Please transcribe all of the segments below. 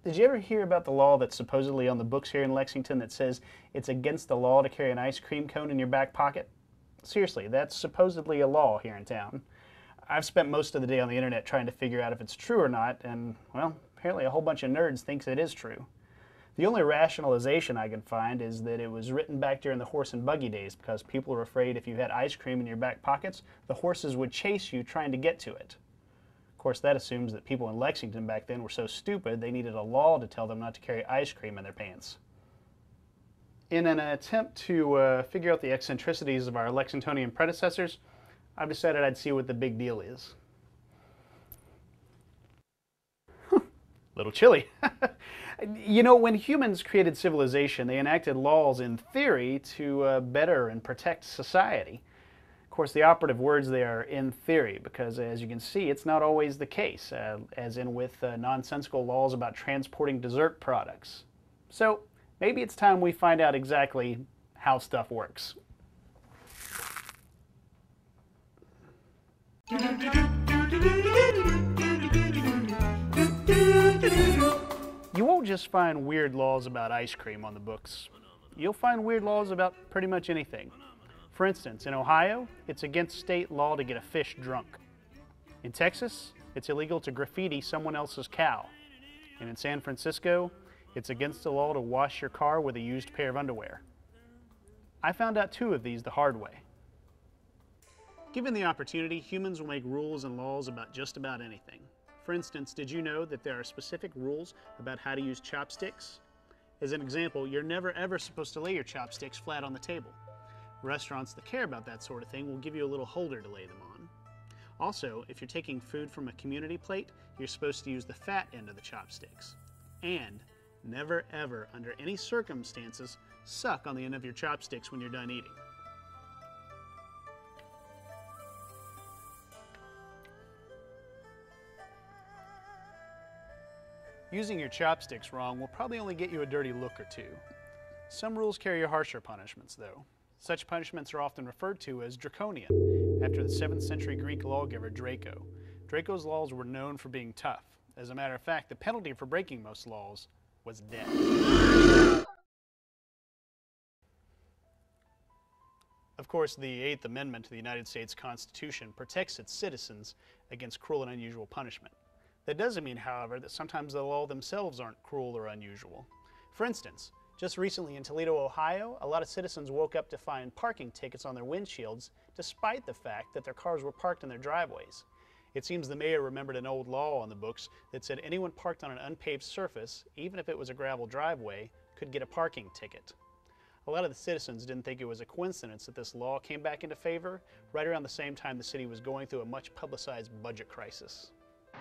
Did you ever hear about the law that's supposedly on the books here in Lexington that says it's against the law to carry an ice cream cone in your back pocket? Seriously, that's supposedly a law here in town. I've spent most of the day on the internet trying to figure out if it's true or not, and, well, apparently a whole bunch of nerds thinks it is true. The only rationalization I can find is that it was written back during the horse and buggy days because people were afraid if you had ice cream in your back pockets, the horses would chase you trying to get to it. Of course, that assumes that people in Lexington back then were so stupid they needed a law to tell them not to carry ice cream in their pants. In an attempt to figure out the eccentricities of our Lexingtonian predecessors, I've decided I'd see what the big deal is. Little chilly. You know, when humans created civilization, they enacted laws in theory to better and protect society. Of course, the operative words there are in theory, because as you can see, it's not always the case, as in with nonsensical laws about transporting dessert products. So, maybe it's time we find out exactly how stuff works. You won't just find weird laws about ice cream on the books. You'll find weird laws about pretty much anything. For instance, in Ohio, it's against state law to get a fish drunk. In Texas, it's illegal to graffiti someone else's cow. And in San Francisco, it's against the law to wash your car with a used pair of underwear. I found out 2 of these the hard way. Given the opportunity, humans will make rules and laws about just about anything. For instance, did you know that there are specific rules about how to use chopsticks? As an example, you're never ever supposed to lay your chopsticks flat on the table. Restaurants that care about that sort of thing will give you a little holder to lay them on. Also, if you're taking food from a community plate, you're supposed to use the fat end of the chopsticks. And never ever, under any circumstances, suck on the end of your chopsticks when you're done eating. Using your chopsticks wrong will probably only get you a dirty look or 2. Some rules carry harsher punishments, though. Such punishments are often referred to as draconian, after the 7th century Greek lawgiver Draco. Draco's laws were known for being tough. As a matter of fact, the penalty for breaking most laws was death. Of course, the 8th Amendment to the United States Constitution protects its citizens against cruel and unusual punishment. That doesn't mean, however, that sometimes the law themselves aren't cruel or unusual. For instance, just recently in Toledo, Ohio, a lot of citizens woke up to find parking tickets on their windshields despite the fact that their cars were parked in their driveways. It seems the mayor remembered an old law on the books that said anyone parked on an unpaved surface, even if it was a gravel driveway, could get a parking ticket. A lot of the citizens didn't think it was a coincidence that this law came back into favor right around the same time the city was going through a much publicized budget crisis.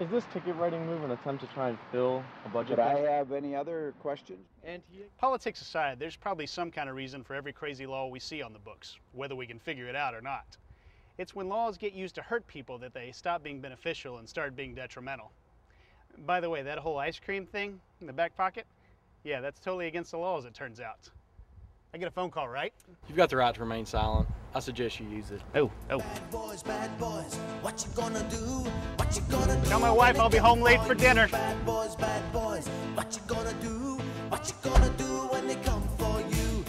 Is this ticket writing move an attempt to try and fill a budget? Could I have any other questions? Politics aside, there's probably some kind of reason for every crazy law we see on the books, whether we can figure it out or not. It's when laws get used to hurt people that they stop being beneficial and start being detrimental. By the way, that whole ice cream thing in the back pocket, yeah, that's totally against the law as it turns out. I get a phone call, right? You've got the right to remain silent. I suggest you use it. Oh. Bad boys, what you gonna do? What you gonna do? Tell my wife I'll be home late for dinner. Bad boys, what you gonna do? What you gonna do when they come for you?